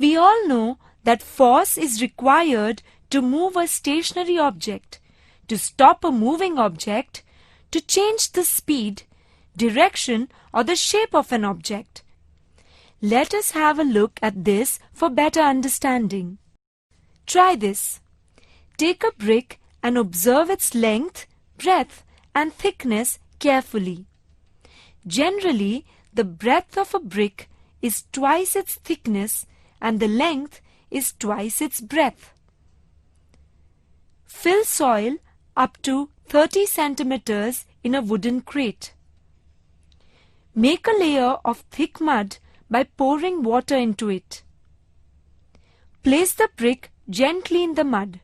We all know that force is required to move a stationary object, to stop a moving object, to change the speed, direction or the shape of an object. Let us have a look at this for better understanding. Try this. Take a brick and observe its length, breadth and thickness carefully. Generally, the breadth of a brick is twice its thickness and the length is twice its breadth. Fill soil up to 30 centimeters in a wooden crate. Make a layer of thick mud by pouring water into it. Place the brick gently in the mud.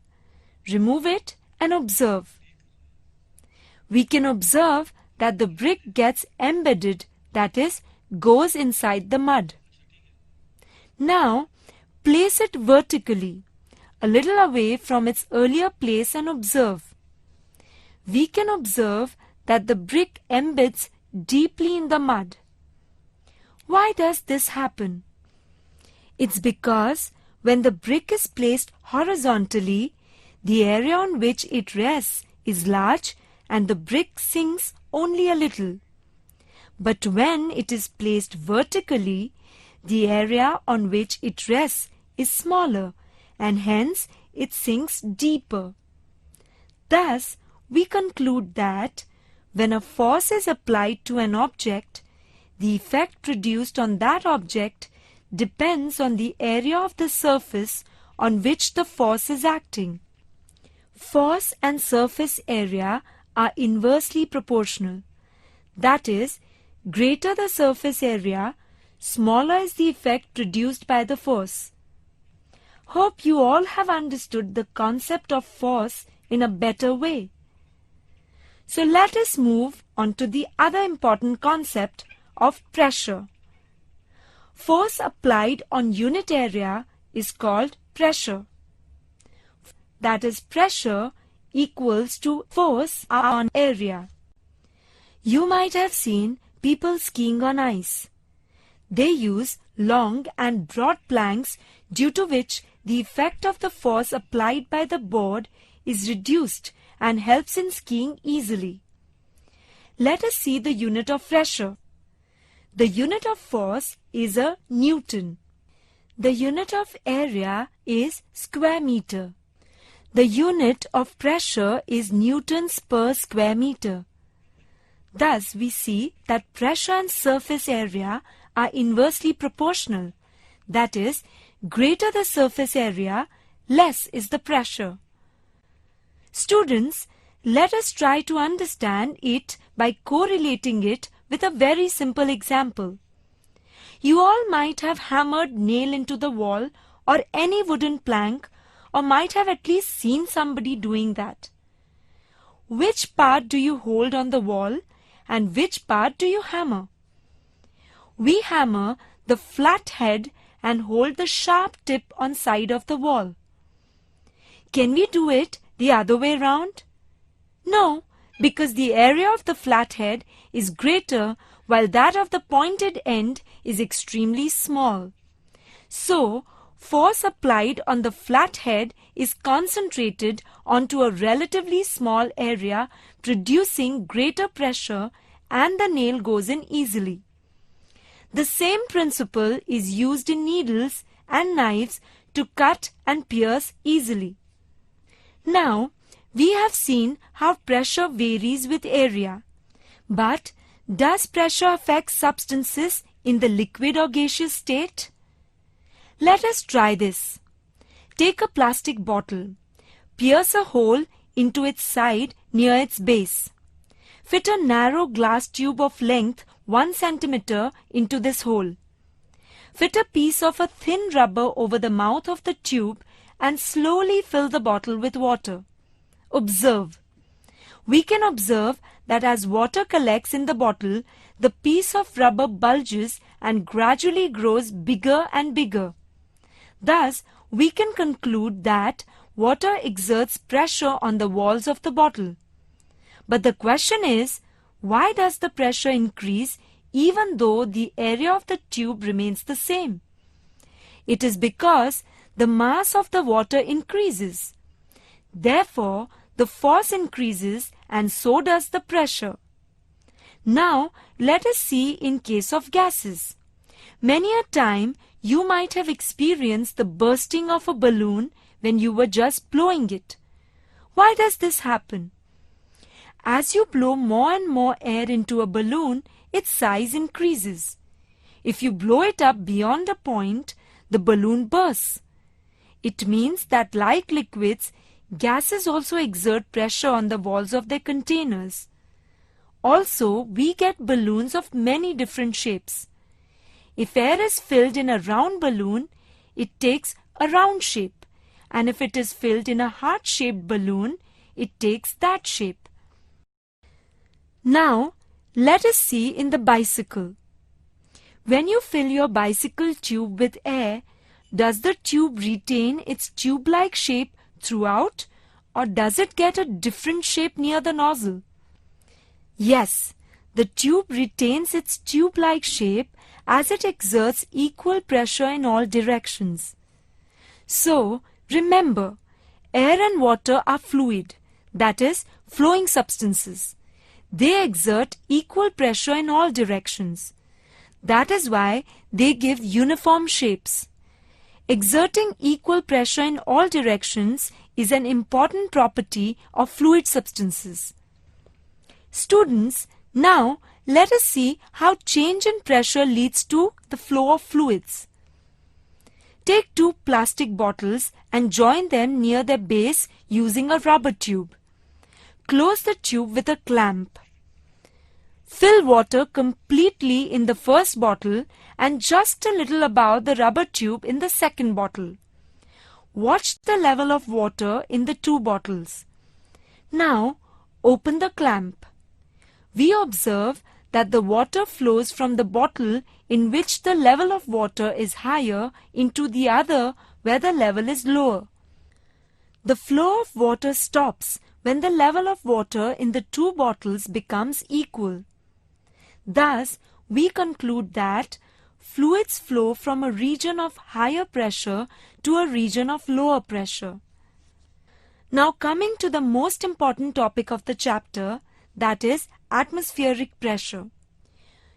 Remove it and observe. We can observe that the brick gets embedded, that is, goes inside the mud. Now, place it vertically, a little away from its earlier place and observe. We can observe that the brick embeds deeply in the mud. Why does this happen? It's because when the brick is placed horizontally, the area on which it rests is large and the brick sinks only a little. But when it is placed vertically, the area on which it rests is smaller and hence it sinks deeper. Thus, we conclude that when a force is applied to an object, the effect produced on that object depends on the area of the surface on which the force is acting. Force and surface area are inversely proportional. That is, greater the surface area, smaller is the effect produced by the force. Hope you all have understood the concept of force in a better way. So let us move on to the other important concept of pressure. Force applied on unit area is called pressure. That is, pressure equals to force on area. You might have seen people skiing on ice. They use long and broad planks due to which the effect of the force applied by the board is reduced and helps in skiing easily. Let us see the unit of pressure. The unit of force is a Newton. The unit of area is square meter. The unit of pressure is newtons per square meter. Thus, we see that pressure and surface area are inversely proportional. That is, greater the surface area, less is the pressure. Students, let us try to understand it by correlating it with a very simple example. You all might have hammered nail into the wall or any wooden plank, or might have at least seen somebody doing that. Which part do you hold on the wall and which part do you hammer? We hammer the flat head and hold the sharp tip on side of the wall. Can we do it the other way round? No, because the area of the flat head is greater while that of the pointed end is extremely small. So, force applied on the flat head is concentrated onto a relatively small area, producing greater pressure, and the nail goes in easily. The same principle is used in needles and knives to cut and pierce easily. Now, we have seen how pressure varies with area. But does pressure affect substances in the liquid or gaseous state? Let us try this. Take a plastic bottle. Pierce a hole into its side near its base. Fit a narrow glass tube of length 1 centimeter into this hole. Fit a piece of a thin rubber over the mouth of the tube and slowly fill the bottle with water. Observe. We can observe that as water collects in the bottle, the piece of rubber bulges and gradually grows bigger and bigger. Thus, we can conclude that water exerts pressure on the walls of the bottle. But the question is, why does the pressure increase even though the area of the tube remains the same? It is because the mass of the water increases. Therefore, the force increases and so does the pressure. Now, let us see in case of gases. Many a time you might have experienced the bursting of a balloon when you were just blowing it. Why does this happen? As you blow more and more air into a balloon, its size increases. If you blow it up beyond a point, the balloon bursts. It means that like liquids, gases also exert pressure on the walls of their containers. Also, we get balloons of many different shapes. If air is filled in a round balloon, it takes a round shape, and if it is filled in a heart-shaped balloon, it takes that shape. Now, let us see in the bicycle. When you fill your bicycle tube with air, does the tube retain its tube-like shape throughout, or does it get a different shape near the nozzle? Yes, the tube retains its tube-like shape as it exerts equal pressure in all directions. So, remember, air and water are fluid, that is, flowing substances. They exert equal pressure in all directions. That is why they give uniform shapes. Exerting equal pressure in all directions is an important property of fluid substances. Students, now let us see how change in pressure leads to the flow of fluids. Take two plastic bottles and join them near their base using a rubber tube. Close the tube with a clamp. Fill water completely in the first bottle and just a little above the rubber tube in the second bottle. Watch the level of water in the two bottles. Now, open the clamp. We observe that the water flows from the bottle in which the level of water is higher into the other where the level is lower. The flow of water stops when the level of water in the two bottles becomes equal. Thus, we conclude that fluids flow from a region of higher pressure to a region of lower pressure. Now coming to the most important topic of the chapter, that is atmospheric pressure.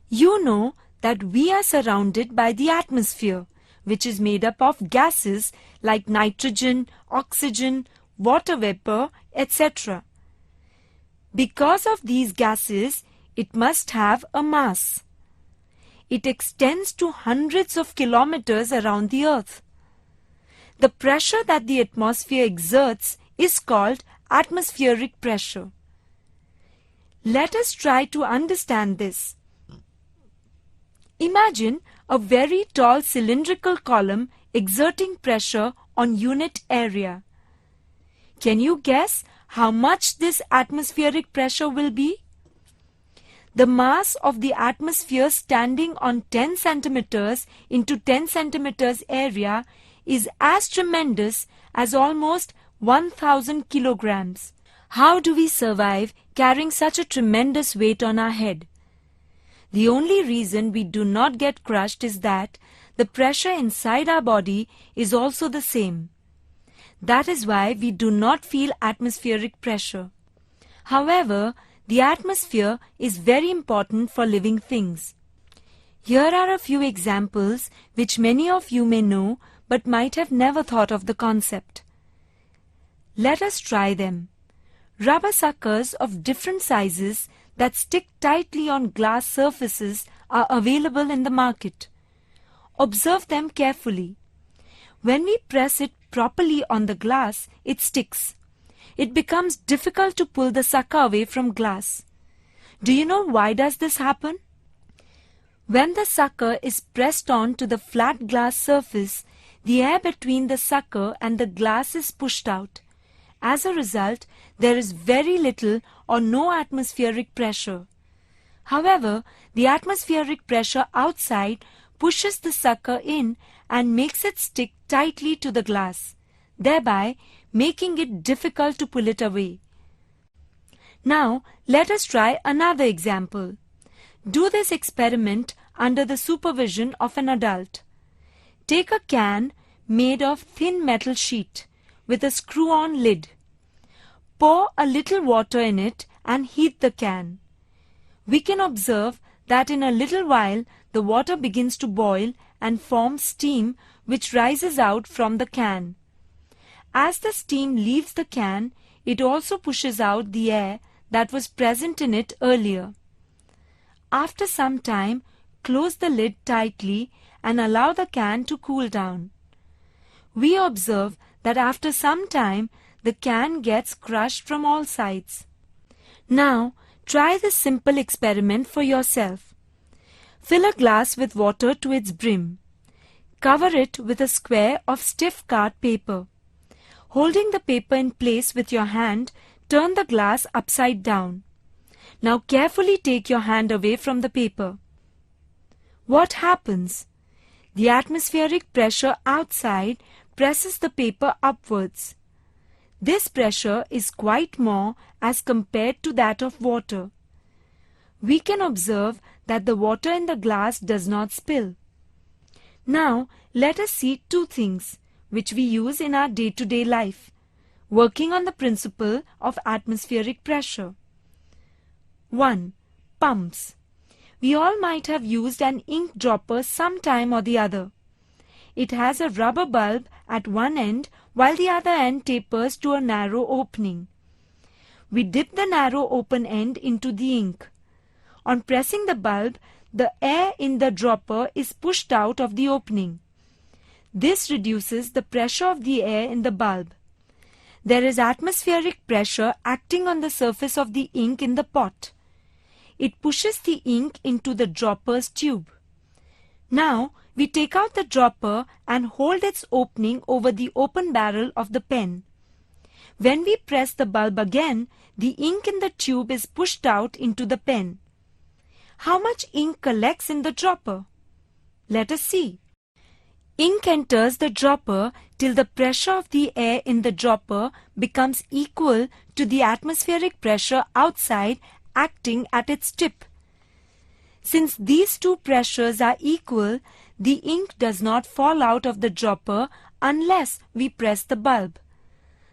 You know that we are surrounded by the atmosphere, which is made up of gases like nitrogen, oxygen, water vapor, etc. Because of these gases, it must have a mass. It extends to hundreds of kilometers around the earth. The pressure that the atmosphere exerts is called atmospheric pressure. Let us try to understand this. Imagine a very tall cylindrical column exerting pressure on unit area. Can you guess how much this atmospheric pressure will be? The mass of the atmosphere standing on 10 centimeters into 10 centimeters area is as tremendous as almost 1000 kilograms. How do we survive carrying such a tremendous weight on our head? The only reason we do not get crushed is that the pressure inside our body is also the same. That is why we do not feel atmospheric pressure. However, the atmosphere is very important for living things. Here are a few examples which many of you may know but might have never thought of the concept. Let us try them. Rubber suckers of different sizes that stick tightly on glass surfaces are available in the market. Observe them carefully. When we press it properly on the glass, it sticks. It becomes difficult to pull the sucker away from glass. Do you know why does this happen? When the sucker is pressed on to the flat glass surface, the air between the sucker and the glass is pushed out. As a result, there is very little or no atmospheric pressure. However, the atmospheric pressure outside pushes the sucker in and makes it stick tightly to the glass, thereby making it difficult to pull it away. Now, let us try another example. Do this experiment under the supervision of an adult. Take a can made of thin metal sheet with a screw-on lid. Pour a little water in it and heat the can. We can observe that in a little while the water begins to boil and form steam which rises out from the can. As the steam leaves the can, it also pushes out the air that was present in it earlier. After some time, close the lid tightly and allow the can to cool down. We observe that after some time, the can gets crushed from all sides. Now, try this simple experiment for yourself. Fill a glass with water to its brim. Cover it with a square of stiff card paper. Holding the paper in place with your hand, turn the glass upside down. Now carefully take your hand away from the paper. What happens? The atmospheric pressure outside presses the paper upwards. This pressure is quite more as compared to that of water. We can observe that the water in the glass does not spill. Now let us see two things which we use in our day-to-day life, working on the principle of atmospheric pressure. 1. Pumps. We all might have used an ink dropper some time or the other. It has a rubber bulb at one end while the other end tapers to a narrow opening. We dip the narrow open end into the ink. On pressing the bulb, the air in the dropper is pushed out of the opening. This reduces the pressure of the air in the bulb. There is atmospheric pressure acting on the surface of the ink in the pot. It pushes the ink into the dropper's tube. Now, we take out the dropper and hold its opening over the open barrel of the pen. When we press the bulb again, the ink in the tube is pushed out into the pen. How much ink collects in the dropper? Let us see. Ink enters the dropper till the pressure of the air in the dropper becomes equal to the atmospheric pressure outside acting at its tip. Since these two pressures are equal, the ink does not fall out of the dropper unless we press the bulb.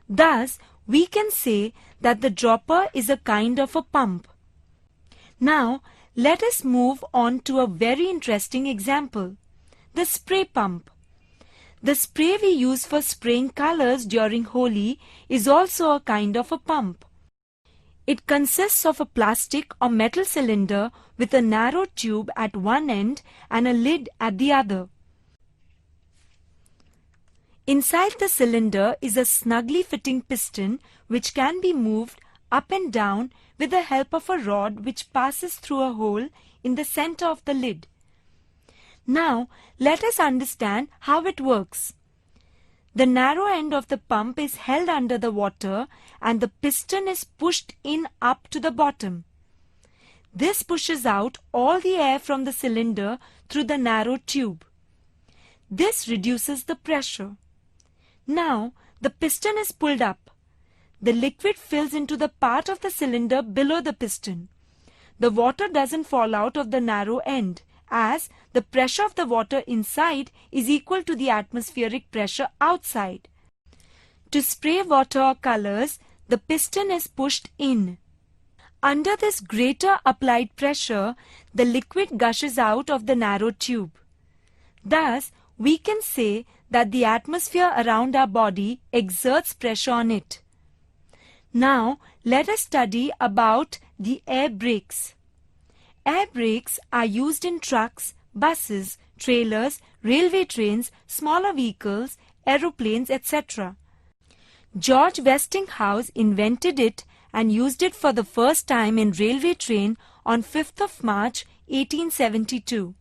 Thus, we can say that the dropper is a kind of a pump. Now, let us move on to a very interesting example, the spray pump. The spray we use for spraying colors during Holi is also a kind of a pump. It consists of a plastic or metal cylinder with a narrow tube at one end and a lid at the other. Inside the cylinder is a snugly fitting piston which can be moved up and down with the help of a rod which passes through a hole in the center of the lid. Now, let us understand how it works. The narrow end of the pump is held under the water and the piston is pushed in up to the bottom. This pushes out all the air from the cylinder through the narrow tube. This reduces the pressure. Now, the piston is pulled up. The liquid fills into the part of the cylinder below the piston. The water doesn't fall out of the narrow end, as the pressure of the water inside is equal to the atmospheric pressure outside. To spray water or colors, the piston is pushed in. Under this greater applied pressure, the liquid gushes out of the narrow tube. Thus, we can say that the atmosphere around our body exerts pressure on it. Now, let us study about the air brakes. Air brakes are used in trucks, buses, trailers, railway trains, smaller vehicles, aeroplanes, etc. George Westinghouse invented it and used it for the first time in railway train on 5th of March 1872.